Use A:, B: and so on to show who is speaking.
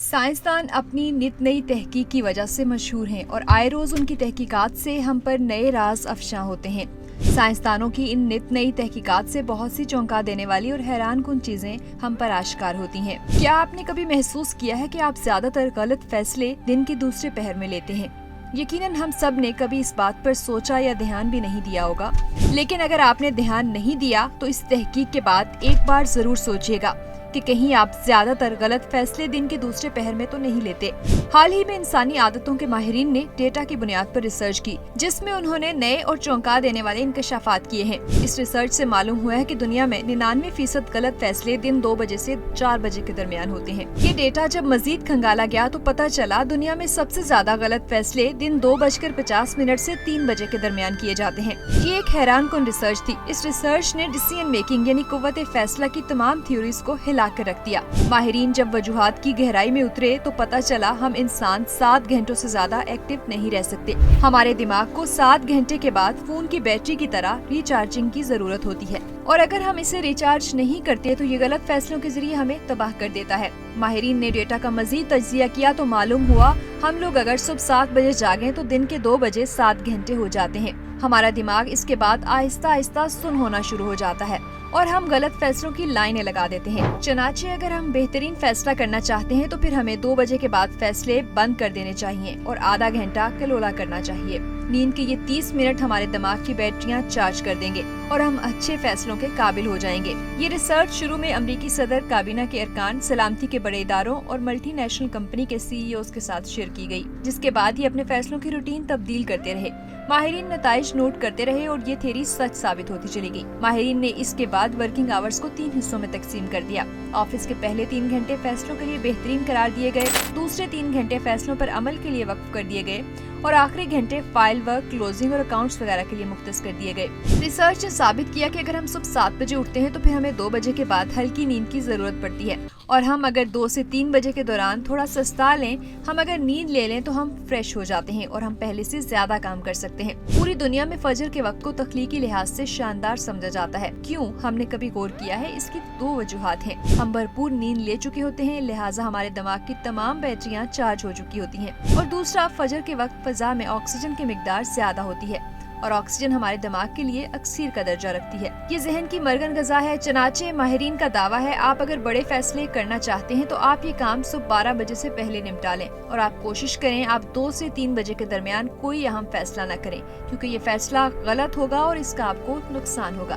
A: साइंसदान अपनी नित नई तहकीक की वजह से मशहूर हैं और आए रोज उनकी तहकीकात से हम पर नए राज अफशा होते हैं। साइंसदानों की इन नित नई तहकीकात से बहुत सी चौंका देने वाली और हैरान कुन चीजें हम पर आश्कार होती हैं। क्या आपने कभी महसूस किया है कि आप ज्यादातर गलत फैसले दिन के दूसरे पहर में लेते हैं? यकीनन हम सब ने कभी इस बात पर सोचा या ध्यान भी नहीं दिया होगा, लेकिन अगर आपने ध्यान नहीं दिया तो इस तहकीक के बाद एक बार जरूर सोचिएगा कि कहीं आप ज्यादातर गलत फैसले दिन के दूसरे पहर में तो नहीं लेते। हाल ही में इंसानी आदतों के माहिरीन ने डेटा की बुनियाद पर रिसर्च की, जिसमें उन्होंने नए और चौंका देने वाले इंकशाफात किए हैं। इस रिसर्च से मालूम हुआ है कि दुनिया में 99% गलत फैसले दिन 2 बजे से 4 बजे के दरमियान होते हैं। ये डेटा जब मजीद खंगाला गया तो पता चला दुनिया में सबसे ज्यादा गलत फैसले दिन 2:50 से 3 बजे के दरमियान किए जाते हैं। ये एक हैरान कुन रिसर्च थी। इस रिसर्च ने डिसीजन मेकिंग यानी कुव्वत फैसला की तमाम थ्योरीज को हिला कर रख दिया। माहिरीन जब वजूहात की गहराई में उतरे तो पता चला हम इंसान 7 घंटों से ज्यादा एक्टिव नहीं रह सकते। हमारे दिमाग को 7 घंटे के बाद फोन की बैटरी की तरह रिचार्जिंग की जरूरत होती है, और अगर हम इसे रिचार्ज नहीं करते तो ये गलत फैसलों के जरिए हमें तबाह कर देता है। माहिरीन ने डेटा का मजीद तज्जिया किया तो मालूम हुआ हम लोग अगर सुबह 7 बजे जागें तो दिन के 2 बजे 7 घंटे हो जाते हैं। हमारा दिमाग इसके बाद आहिस्ता आहिस्ता सुन होना शुरू हो जाता है और हम गलत फैसलों की लाइनें लगा देते हैं। चनाचे अगर हम बेहतरीन फैसला करना चाहते हैं तो फिर हमें 2 बजे के बाद फैसले बंद कर देने चाहिए और आधा घंटा कलोला करना चाहिए। नींद के ये 30 मिनट हमारे दिमाग की बैटरियां चार्ज कर देंगे और हम अच्छे फैसलों के काबिल हो जाएंगे। ये रिसर्च शुरू में अमरीकी सदर काबीना के अरकान, सलामती के बड़े इदारों और मल्टीनेशनल कंपनी के सीईओज के साथ शेयर की गई, जिसके बाद ये अपने फैसलों की रूटीन तब्दील करते रहे। माहिरीन नताइज नोट करते रहे और ये थ्योरी सच साबित होती चली गई। माहिरीन ने इसके बाद वर्किंग आवर्स को 3 हिस्सों में तकसीम कर दिया। ऑफिस के पहले 3 घंटे फैसलों के लिए बेहतरीन करार दिए गए, दूसरे 3 घंटे फैसलों पर अमल के लिए वक्फ कर दिए गए और आखिरी घंटे फाइल वर्क, क्लोजिंग और अकाउंट्स वगैरह के लिए मुख्तस कर दिए गए। रिसर्च ने साबित किया कि अगर हम सुबह 7 बजे उठते हैं तो फिर हमें 2 बजे के बाद हल्की नींद की जरूरत पड़ती है, और हम अगर 2 से 3 बजे के दौरान थोड़ा सस्ता लें, हम अगर नींद ले लें तो हम फ्रेश हो जाते हैं और हम पहले से ज्यादा काम कर सकते हैं। पूरी दुनिया में फजर के वक्त को तख्लीकी लिहाज से शानदार समझा जाता है। क्यों? हमने कभी गौर किया है? इसकी 2 वजूहात हैं। हम भरपूर नींद ले चुके होते हैं, लिहाजा हमारे दिमाग की तमाम बैटरियां चार्ज हो चुकी होती हैं, और दूसरा, फजर के वक्त फजा में ऑक्सीजन की मिकदार ज्यादा होती है और ऑक्सीजन हमारे दिमाग के लिए अक्सीर का दर्जा रखती है। ये जहन की मरगन गज़ा है। चनाचे माहिरीन का दावा है आप अगर बड़े फैसले करना चाहते हैं तो आप ये काम सुबह 12 बजे से पहले निपटा लें, और आप कोशिश करें आप 2 से 3 बजे के दरमियान कोई अहम फैसला न करें, क्योंकि ये फैसला गलत होगा और इसका आपको नुकसान होगा।